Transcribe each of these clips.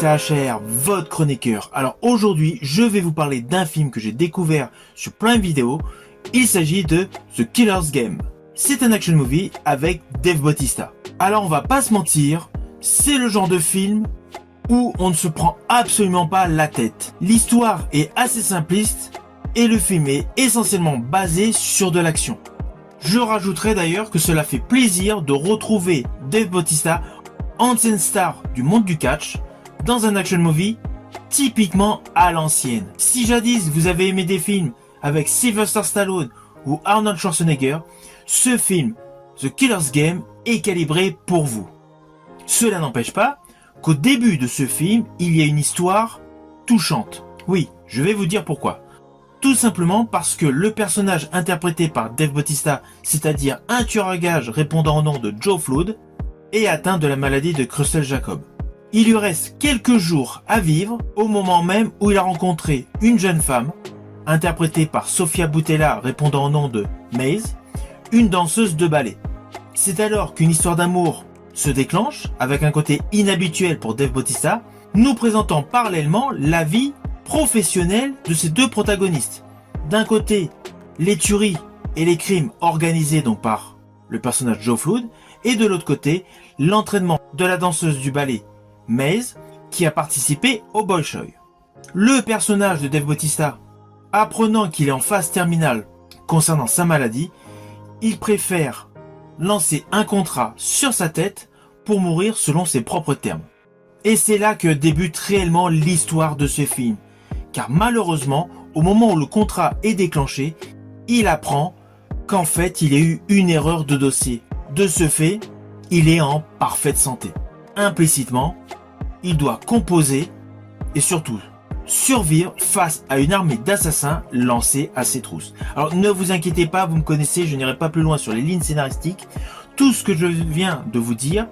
c'est HR, votre chroniqueur. Alors aujourd'hui, je vais vous parler d'un film que j'ai découvert sur Prime Video. Il s'agit de The Killer's Game. C'est un action movie avec Dave Bautista. Alors on va pas se mentir, c'est le genre de film où on ne se prend absolument pas la tête. L'histoire est assez simpliste et le film est essentiellement basé sur de l'action. Je rajouterai d'ailleurs que cela fait plaisir de retrouver Dave Bautista, ancienne star du monde du catch, dans un action movie typiquement à l'ancienne. Si jadis vous avez aimé des films avec Sylvester Stallone ou Arnold Schwarzenegger, ce film, The Killer's Game, est calibré pour vous. Cela n'empêche pas qu'au début de ce film, il y a une histoire touchante. Oui, je vais vous dire pourquoi. Tout simplement parce que le personnage interprété par Dave Bautista, c'est-à-dire un tueur à gages répondant au nom de Joe Flood, est atteint de la maladie de Creutzfeldt-Jakob. Il lui reste quelques jours à vivre au moment même où il a rencontré une jeune femme, interprétée par Sofia Boutella répondant au nom de Maze, une danseuse de ballet. C'est alors qu'une histoire d'amour se déclenche, avec un côté inhabituel pour Dave Bautista, nous présentant parallèlement la vie professionnelle de ces deux protagonistes. D'un côté, les tueries et les crimes organisés donc par le personnage Joe Flood, et de l'autre côté, l'entraînement de la danseuse du ballet Maze, qui a participé au Bolshoi. Le personnage de Dave Bautista, apprenant qu'il est en phase terminale concernant sa maladie, il préfère lancer un contrat sur sa tête pour mourir selon ses propres termes. Et c'est là que débute réellement l'histoire de ce film. Car malheureusement, au moment où le contrat est déclenché, il apprend qu'en fait il y a eu une erreur de dossier. De ce fait, il est en parfaite santé. Implicitement, il doit composer et surtout survivre face à une armée d'assassins lancée à ses trousses. Alors ne vous inquiétez pas, vous me connaissez, je n'irai pas plus loin sur les lignes scénaristiques. Tout ce que je viens de vous dire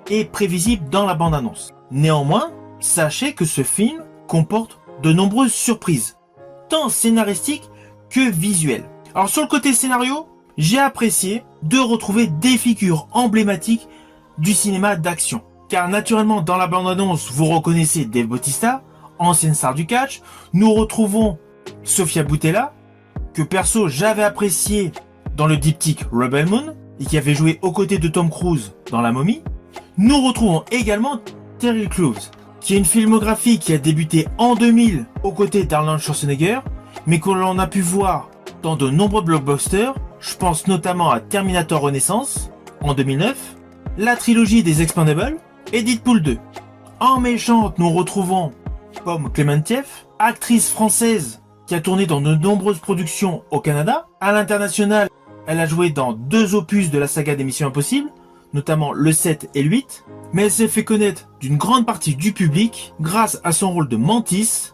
est prévisible dans la bande-annonce. Néanmoins, sachez que ce film comporte de nombreuses surprises, tant scénaristiques que visuelles. Alors sur le côté scénario, j'ai apprécié de retrouver des figures emblématiques du cinéma d'action. Car naturellement, dans la bande-annonce, vous reconnaissez Dave Bautista, ancienne star du catch. Nous retrouvons Sofia Boutella, que perso j'avais apprécié dans le diptyque Rebel Moon, et qui avait joué aux côtés de Tom Cruise dans La Momie. Nous retrouvons également Terry Crews, qui a une filmographie qui a débuté en 2000 aux côtés d'Arnold Schwarzenegger, mais que l'on a pu voir dans de nombreux blockbusters. Je pense notamment à Terminator Renaissance en 2009, la trilogie des Expendables et Deadpool 2. En méchante, nous retrouvons Pom Klementieff, actrice française qui a tourné dans de nombreuses productions au Canada. À l'international, elle a joué dans 2 opus de la saga des Missions Impossibles, notamment le 7 et le 8, mais elle s'est fait connaître d'une grande partie du public grâce à son rôle de Mantis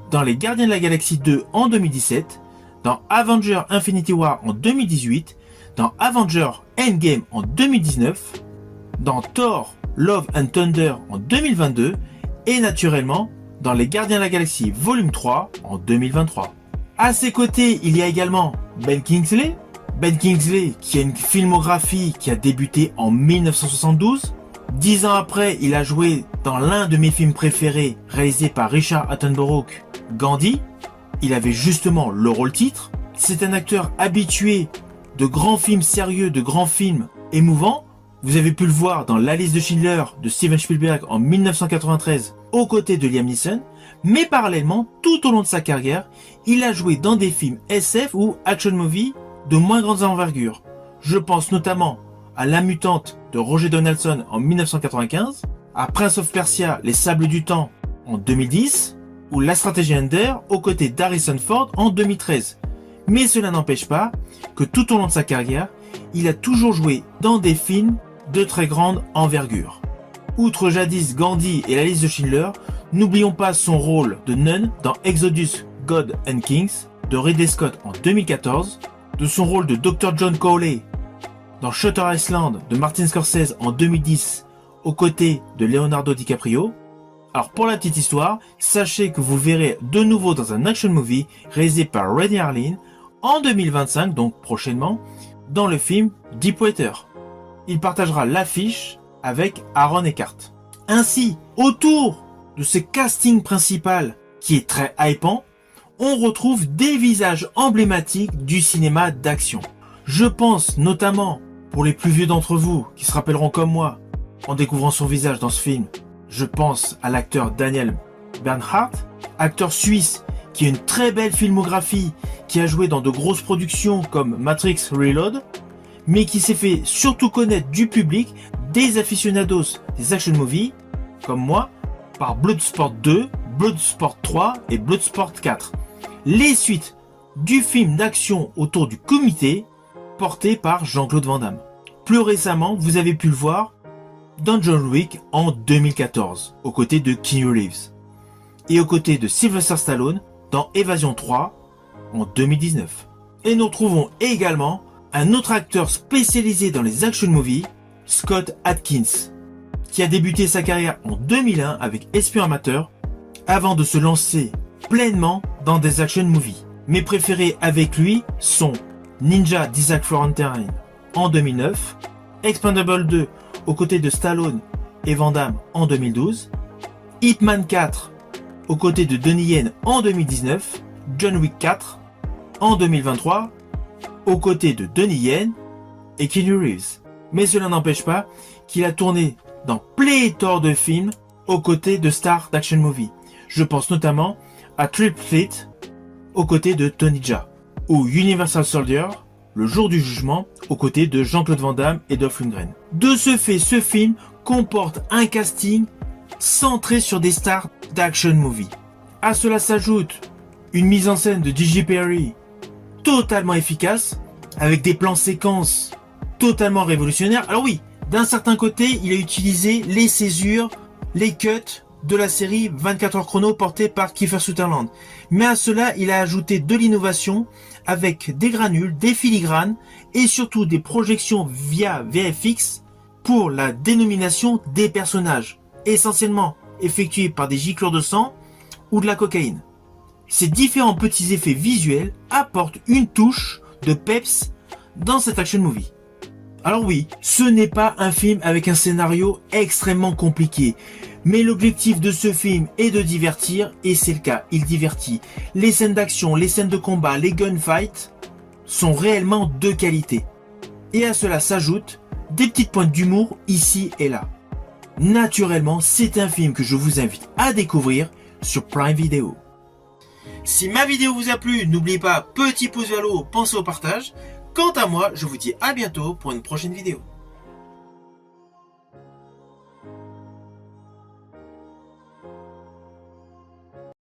dans Les Gardiens de la Galaxie 2 en 2017, dans Avengers Infinity War en 2018, dans Avengers Endgame en 2019, dans Thor Love and Thunder en 2022 et naturellement dans Les Gardiens de la Galaxie Volume 3 en 2023. À ses côtés, il y a également Ben Kingsley. Ben Kingsley qui a une filmographie qui a débuté en 1972. 10 ans après, il a joué dans l'un de mes films préférés réalisé par Richard Attenborough, Gandhi. Il avait justement le rôle titre. C'est un acteur habitué de grands films sérieux, de grands films émouvants. Vous avez pu le voir dans La liste de Schindler de Steven Spielberg en 1993 aux côtés de Liam Neeson. Mais parallèlement, tout au long de sa carrière, il a joué dans des films SF ou action movie de moins grande envergure. Je pense notamment à La Mutante de Roger Donaldson en 1995, à Prince of Persia, Les Sables du Temps en 2010, ou La Stratégie Ender aux côtés d'Harrison Ford en 2013. Mais cela n'empêche pas que tout au long de sa carrière, il a toujours joué dans des films de très grande envergure. Outre jadis Gandhi et La liste de Schindler, n'oublions pas son rôle de Nun dans Exodus, God and Kings de Ridley Scott en 2014, de son rôle de Dr. John Cowley dans Shutter Island de Martin Scorsese en 2010 aux côtés de Leonardo DiCaprio. Alors pour la petite histoire, sachez que vous verrez de nouveau dans un action movie réalisé par Renny Harlin en 2025, donc prochainement, dans le film Deepwater. Il partagera l'affiche avec Aaron Eckhart. Ainsi, autour de ce casting principal qui est très hypant, on retrouve des visages emblématiques du cinéma d'action. Je pense notamment, pour les plus vieux d'entre vous qui se rappelleront comme moi, en découvrant son visage dans ce film, je pense à l'acteur Daniel Bernhardt, acteur suisse qui a une très belle filmographie, qui a joué dans de grosses productions comme Matrix Reload, mais qui s'est fait surtout connaître du public, des aficionados des action movies, comme moi, par Bloodsport 2, Bloodsport 3 et Bloodsport 4. Les suites du film d'action autour du comité, porté par Jean-Claude Van Damme. Plus récemment, vous avez pu le voir dans John Wick en 2014, aux côtés de Keanu Reeves. Et aux côtés de Sylvester Stallone dans Évasion 3 en 2019. Et nous retrouvons également un autre acteur spécialisé dans les action movies, Scott Adkins, qui a débuté sa carrière en 2001 avec Espion Amateur, avant de se lancer pleinement dans des action movies. Mes préférés avec lui sont Ninja d'Isaac Florentine en 2009, Expendable 2 aux côtés de Stallone et Van Damme en 2012, Hitman 4 aux côtés de Donnie Yen en 2019, John Wick 4 en 2023 aux côtés de Donnie Yen et Keanu Reeves. Mais cela n'empêche pas qu'il a tourné dans pléthore de films aux côtés de stars d'action movie. Je pense notamment à Triple Fleet aux côtés de Tony Jaa, ou Universal Soldier, Le Jour du Jugement, aux côtés de Jean-Claude Van Damme et Dolph Lundgren. De ce fait, ce film comporte un casting centré sur des stars d'action movie. À cela s'ajoute une mise en scène de J.J. Perry totalement efficace, avec des plans séquences totalement révolutionnaires. Alors oui, d'un certain côté, il a utilisé les césures, les cuts de la série 24 heures chrono portée par Kiefer Sutherland. Mais à cela, il a ajouté de l'innovation avec des granules, des filigranes et surtout des projections via VFX pour la dénomination des personnages, essentiellement effectués par des giclures de sang ou de la cocaïne. Ces différents petits effets visuels apportent une touche de peps dans cet action movie. Alors oui, ce n'est pas un film avec un scénario extrêmement compliqué, mais l'objectif de ce film est de divertir, et c'est le cas, il divertit. Les scènes d'action, les scènes de combat, les gunfights sont réellement de qualité. Et à cela s'ajoutent des petites pointes d'humour ici et là. Naturellement, c'est un film que je vous invite à découvrir sur Prime Video. Si ma vidéo vous a plu, n'oubliez pas, petit pouce vers le haut, pensez au partage. Quant à moi, je vous dis à bientôt pour une prochaine vidéo.